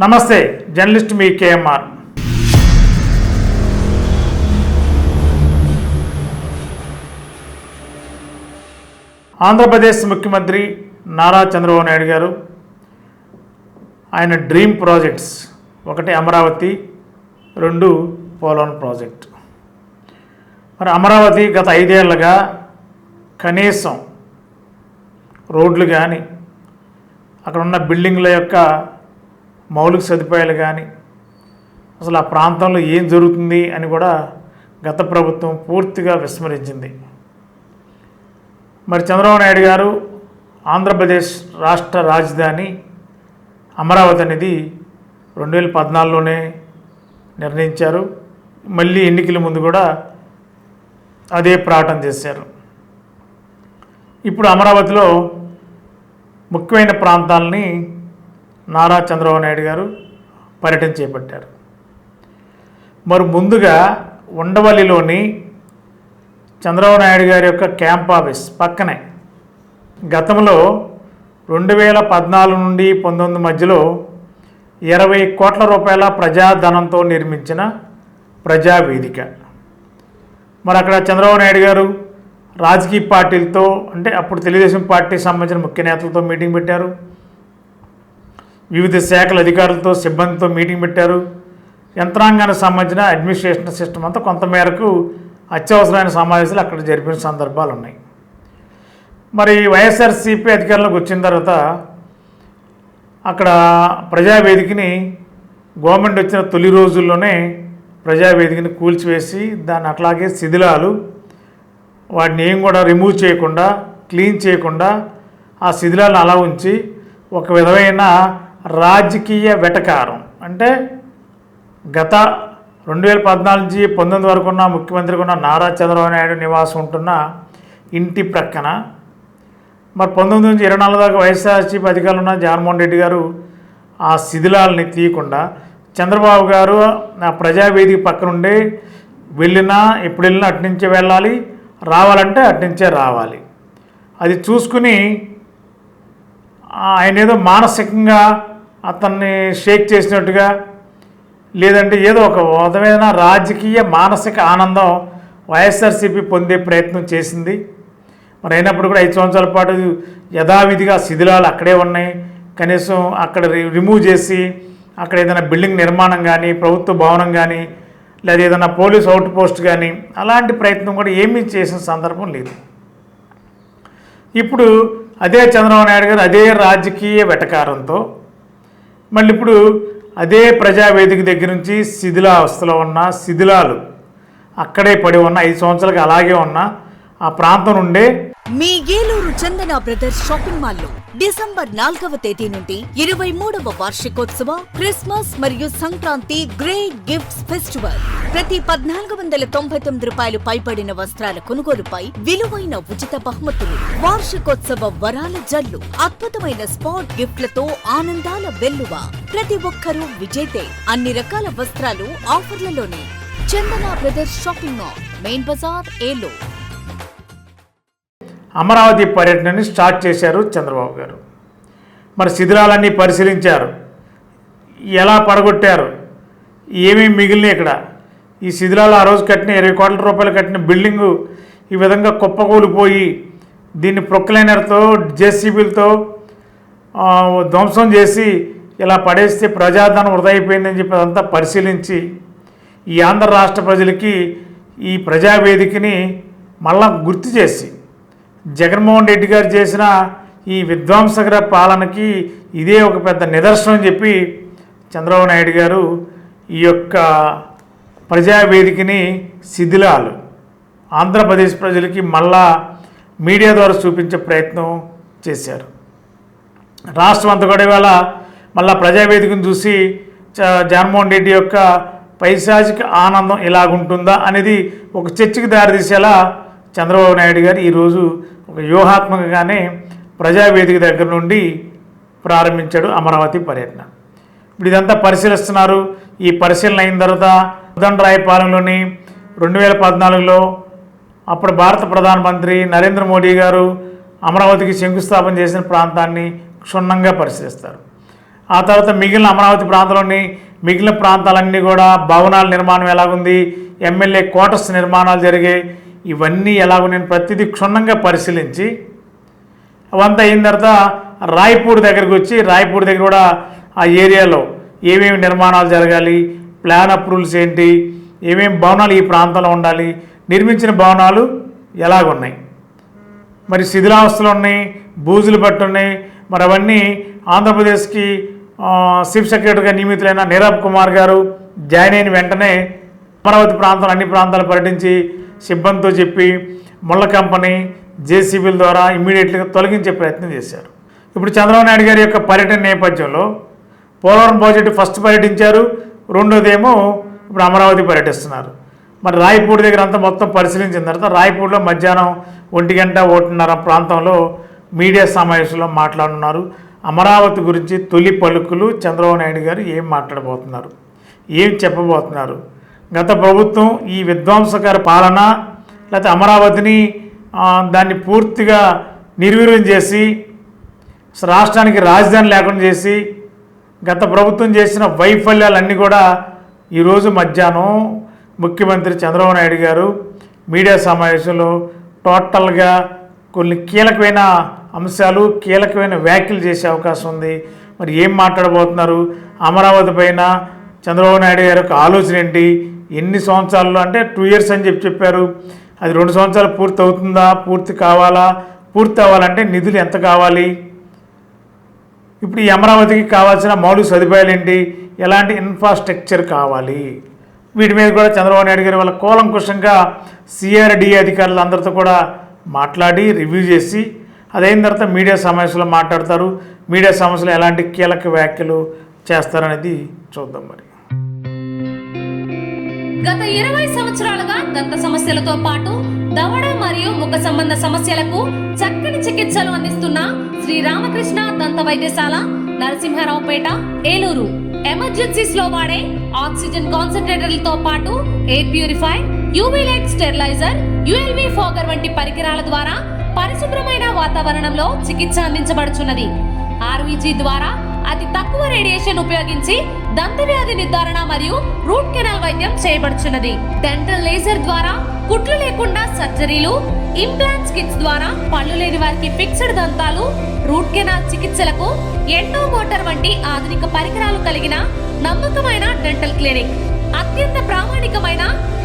నమస్తే, జర్నలిస్ట్ మీ కేఎంఆర్. ఆంధ్రప్రదేశ్ ముఖ్యమంత్రి నారా చంద్రబాబు నాయుడు గారు ఆయన డ్రీమ్ ప్రాజెక్ట్స్, ఒకటి అమరావతి, రెండు పోలవరం ప్రాజెక్ట్. మరి అమరావతి గత 5 ఏళ్లుగా కనీసం రోడ్లు కానీ, అక్కడ ఉన్న బిల్డింగ్ల యొక్క మౌలిక సదుపాయాలు కానీ, అసలు ఆ ప్రాంతంలో ఏం జరుగుతుంది అని కూడా గత ప్రభుత్వం పూర్తిగా విస్మరించింది. మరి చంద్రబాబు నాయుడు గారు ఆంధ్రప్రదేశ్ రాష్ట్ర రాజధాని అమరావతి అనేది 2014లోనే నిర్ణయించారు. మళ్ళీ ఎన్నికల ముందు కూడా అదే ప్రకటన చేశారు. ఇప్పుడు అమరావతిలో ముఖ్యమైన ప్రాంతాలని నారా చంద్రబాబు నాయుడు గారు పర్యటన చేపట్టారు. మరి ముందుగా ఉండవల్లిలోని చంద్రబాబు నాయుడు గారి యొక్క క్యాంప్ ఆఫీస్ పక్కనే గతంలో 2014 నుండి 2019 మధ్యలో 20 కోట్ల రూపాయల ప్రజాధనంతో నిర్మించిన ప్రజావేదిక. మరి అక్కడ చంద్రబాబు నాయుడు గారు రాజకీయ పార్టీలతో, అంటే అప్పుడు తెలుగుదేశం పార్టీకి సంబంధించిన ముఖ్య నేతలతో మీటింగ్ పెట్టారు. వివిధ శాఖల అధికారులతో, సిబ్బందితో మీటింగ్ పెట్టారు. యంత్రాంగానికి సంబంధించిన అడ్మినిస్ట్రేషన్ సిస్టమ్ అంతా కొంతమేరకు అత్యవసరమైన సమావేశాలు అక్కడ జరిపిన సందర్భాలు ఉన్నాయి. మరి వైఎస్ఆర్సీపీ అధికారంలోకి వచ్చిన తర్వాత అక్కడ ప్రజావేదికని గవర్నమెంట్ వచ్చిన తొలి రోజుల్లోనే ప్రజావేదికని కూల్చివేసి దాన్ని అట్లాగే శిథిలాలు, వాటిని ఏం కూడా రిమూవ్ చేయకుండా, క్లీన్ చేయకుండా ఆ శిథిలాలను అలా ఉంచి ఒక విధమైన రాజకీయ వెటకారం, అంటే గత 2014 నుంచి 2019 వరకు ఉన్న ముఖ్యమంత్రికి ఉన్న నారా చంద్రబాబు నాయుడు నివాసం ఉంటున్న ఇంటి ప్రక్కన, మరి 19 నుంచి 24 దాకా వైఎస్ఆర్సీపీ అధికారులు ఉన్న జగన్మోహన్ రెడ్డి గారు ఆ శిథిలాలని తీయకుండా చంద్రబాబు గారు నా ప్రజావేదిక పక్కనుండే వెళ్ళినా, ఎప్పుడు వెళ్ళినా అటునుంచే వెళ్ళాలి, రావాలంటే అటునుంచే రావాలి. అది చూసుకుని ఆయన ఏదో మానసికంగా అతన్ని షేక్ చేసినట్టుగా, లేదంటే ఏదో ఒక విధమైన రాజకీయ మానసిక ఆనందం వైఎస్ఆర్సీపీ పొందే ప్రయత్నం చేసింది. మరి అయినప్పుడు కూడా 5 సంవత్సరాల పాటు యథావిధిగా శిథిలాలు అక్కడే ఉన్నాయి. కనీసం అక్కడ రిమూవ్ చేసి అక్కడ ఏదైనా బిల్డింగ్ నిర్మాణం కానీ, ప్రభుత్వ భవనం కానీ, లేదా ఏదైనా పోలీస్ అవుట్ పోస్ట్ కానీ అలాంటి ప్రయత్నం కూడా ఏమీ చేసిన సందర్భం లేదు. ఇప్పుడు అదే చంద్రబాబు నాయుడు గారు అదే రాజకీయ వెటకారంతో మళ్ళీ ఇప్పుడు అదే ప్రజావేదిక దగ్గర నుంచి శిథిలావస్థలో ఉన్న శిథిలాలు అక్కడే పడి ఉన్న 5 సంవత్సరాలుగా అలాగే ఉన్న ఆ ప్రాంతం నుండే మీ ఏలూరు చందన బ్రదర్స్ షాపింగ్ మాల్లో డిసెంబర్ 4వ తేదీ నుండి 23వ వార్షికోత్సవ క్రిస్మస్ మరియు సంక్రాంతి గ్రేట్ గిఫ్ట్స్ ఫెస్టివల్. ప్రతి 1499 రూపాయలు పైబడిన వస్త్రాల కొనుగోలుపై విలువైన ఉచిత బహుమతులు, వార్షికోత్సవ వరాల జల్లు, అద్భుతమైన స్పాట్ గిఫ్ట్లతో ఆనందాల వెల్లువ. ప్రతి ఒక్కరూ విజేతే. అన్ని రకాల వస్త్రాలు ఆఫర్లలోనే. Chandana brothers shopping mall, main Bazar, Eluru. Amaravati పర్యటనని స్టార్ట్ చేశారు చంద్రబాబు గారు. మరి శిథిలాలన్నీ పరిశీలించారు, ఎలా పడగొట్టారు, ఏమేమి మిగిలినాయి ఇక్కడ. ఈ శిథిలాలు ఆ రోజు కట్టిన 20 కోట్ల రూపాయలు కట్టిన బిల్డింగు ఈ విధంగా కుప్పకూలిపోయి దీన్ని ప్రొక్లైనర్తో, జేసీబీలతో ధ్వంసం చేసి ఇలా పడేస్తే ప్రజాధనం వృధా అయిపోయిందని చెప్పి అదంతా పరిశీలించి ఈ ఆంధ్ర రాష్ట్ర ప్రజలకి ఈ ప్రజావేదికని మళ్ళా గుర్తు చేసి జగన్మోహన్ రెడ్డి గారు చేసిన ఈ విధ్వంసకర పాలనకి ఇదే ఒక పెద్ద నిదర్శనం అని చెప్పి చంద్రబాబు నాయుడు గారు ఈ యొక్క ప్రజావేదికని శిథిలాలు ఆంధ్రప్రదేశ్ ప్రజలకి మళ్ళా మీడియా ద్వారా చూపించే ప్రయత్నం చేశారు. రాష్ట్రం అంతా కూడా ఇవాళ మళ్ళా ప్రజావేదికను చూసి జగన్మోహన్ రెడ్డి యొక్క పైశాచిక ఆనందం ఇలాగుంటుందా అనేది ఒక చర్చకి దారితీసేలా చంద్రబాబు నాయుడు గారు ఈరోజు ఒక వ్యూహాత్మకంగానే ప్రజావేదిక దగ్గర నుండి ప్రారంభించాడు అమరావతి పర్యటన. ఇప్పుడు ఇదంతా పరిశీలిస్తున్నారు. ఈ పరిశీలన అయిన తర్వాత ఉదండరాయపాలెంలోని 2014లో అప్పుడు భారత ప్రధానమంత్రి నరేంద్ర మోడీ గారు అమరావతికి శంకుస్థాపన చేసిన ప్రాంతాన్ని క్షుణ్ణంగా పరిశీలిస్తారు. ఆ తర్వాత మిగిలిన అమరావతి ప్రాంతంలోని మిగిలిన ప్రాంతాలన్నీ కూడా భవనాల నిర్మాణం ఎలాగుంది, ఎమ్మెల్యే క్వార్టర్స్ నిర్మాణాలు జరిగాయి, ఇవన్నీ ఎలాగున్నాయని ప్రతిదీ క్షుణ్ణంగా పరిశీలించి అవంతా అయిన తర్వాత రాయపూర్ దగ్గరికి వచ్చి రాయపూర్ దగ్గర కూడా ఆ ఏరియాలో ఏమేమి నిర్మాణాలు జరగాలి, ప్లాన్ అప్రూవల్స్ ఏంటి, ఏమేమి భవనాలు ఈ ప్రాంతంలో ఉండాలి, నిర్మించిన భవనాలు ఎలాగున్నాయి, మరి శిథిలావస్థలు ఉన్నాయి, బూజులు పట్టున్నాయి, మరి అవన్నీ ఆంధ్రప్రదేశ్కి చీఫ్ సెక్రటరీగా నియమితులైన నీరబ్ కుమార్ గారు జాయిన్ అయిన వెంటనే అమరావతి ప్రాంతాలు అన్ని ప్రాంతాలు పర్యటించి సిబ్బందితో చెప్పి ముళ్ళ కంపెనీ జేసీబీల ద్వారా ఇమ్మీడియట్గా తొలగించే ప్రయత్నం చేశారు. ఇప్పుడు చంద్రబాబు నాయుడు గారి యొక్క పర్యటన నేపథ్యంలో పోలవరం ప్రాజెక్టు ఫస్ట్ పర్యటించారు, రెండోదేమో ఇప్పుడు అమరావతి పర్యటిస్తున్నారు. మరి రాయపూడి దగ్గర అంతా మొత్తం పరిశీలించిన తర్వాత రాయపూడిలో మధ్యాహ్నం 1 గంట 1:30 ప్రాంతంలో మీడియా సమావేశంలో మాట్లాడుతున్నారు. అమరావతి గురించి తొలి పలుకులు చంద్రబాబు నాయుడు గారు ఏం మాట్లాడబోతున్నారు, ఏం చెప్పబోతున్నారు, గత ప్రభుత్వం ఈ విధ్వంసకర పాలన లేకపోతే అమరావతిని దాన్ని పూర్తిగా నిర్వీర్యం చేసి రాష్ట్రానికి రాజధాని లేకుండా చేసి గత ప్రభుత్వం చేసిన వైఫల్యాలన్నీ కూడా ఈరోజు మధ్యాహ్నం ముఖ్యమంత్రి చంద్రబాబు నాయుడు గారు మీడియా సమావేశంలో టోటల్గా కొన్ని కీలకమైన అంశాలు, కీలకమైన వ్యాఖ్యలు చేసే అవకాశం ఉంది. మరి ఏం మాట్లాడబోతున్నారు, అమరావతి పైన చంద్రబాబు నాయుడు గారి యొక్క ఆలోచన ఏంటి, ఎన్ని సంవత్సరాల్లో అంటే 2 years అని చెప్పారు, అది 2 సంవత్సరాలు పూర్తి అవుతుందా, పూర్తి కావాలా, పూర్తి అవ్వాలంటే నిధులు ఎంత కావాలి, ఇప్పుడు ఈ అమరావతికి కావాల్సిన మౌలిక సదుపాయాలు ఏంటి, ఎలాంటి ఇన్ఫ్రాస్ట్రక్చర్ కావాలి, వీటి మీద కూడా చంద్రబాబు నాయుడు గారు వాళ్ళ కూలంకుషంగా సిఆర్డీఏ అధికారులు అందరితో కూడా మాట్లాడి రివ్యూ చేసి అదైన తర్వాత మీడియా సమావేశంలో మాట్లాడతారు. మీడియా సమావేశంలో ఎలాంటి కీలక వ్యాఖ్యలు చేస్తారనేది చూద్దాం. మరి గత 20 సంవత్సరాలుగా దంత సమస్యలతో పాటు దవడ మరియు ముఖ సంబంధ సమస్యలకు చక్కని చికిత్సలు అందిస్తున్న శ్రీ రామకృష్ణ దంత వైద్యశాల, నరసింహారావుపేట, ఏలూరు. ఎమర్జెన్సీస్ లో వాడే ఆక్సిజన్ కాన్సంట్రేటర్లతో పాటు air purify, UV light steriliser, ULV fogger వంటి పరికరాల ద్వారా పరిశుభ్రమైన వాతావరణంలో చికిత్స అందించబడుచున్నది. ఆర్వీజీ ద్వారా అతి తక్కువ రేడియేషన్ ఉపయోగించి దంత వ్యాధి నిర్ధారణ మరియు రూట్ కెనాల్ వైద్యం చేయబడుచున్నది. డెంటల్ లేజర్ ద్వారా కుట్లు లేకుండా సర్జరీలు, ఇంప్లాంట్స్ కిట్స్ ద్వారా పళ్ళు లేని వారికి ఫిక్స్డ్ దంతాలు, రూట్ కెనాల్ చికిత్సలకు ఎండో మోటార్ వంటి ఆధునిక పరికరాలు కలిగిన నమ్మకమైన డెంటల్ క్లినిక్. అత్యంత ప్రామాణికమైన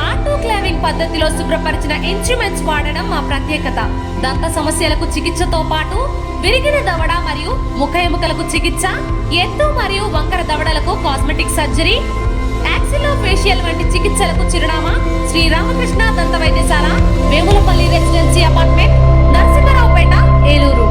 ఆటోక్లావింగ్ పద్ధతిలో శుభ్రపరిచిన ఇన్స్ట్రుమెంట్స్ వాడడం మా ప్రత్యేకత. దంత సమస్యలకు చికిత్సతో పాటు విరిగిన దవడ మరియు ముఖ ఎముకలకు చికిత్స, ఎత్తు మరియు వంకర దవడలకు కాస్మెటిక్ సర్జరీ, యాక్సిలోఫేషియల్ వంటి చికిత్సలకు చిరునామా శ్రీ రామకృష్ణ దంత వైద్యశాల, వేములపల్లి రెసిడెన్సీ అపార్ట్మెంట్, నరసింహారావుపేట, ఏలూరు.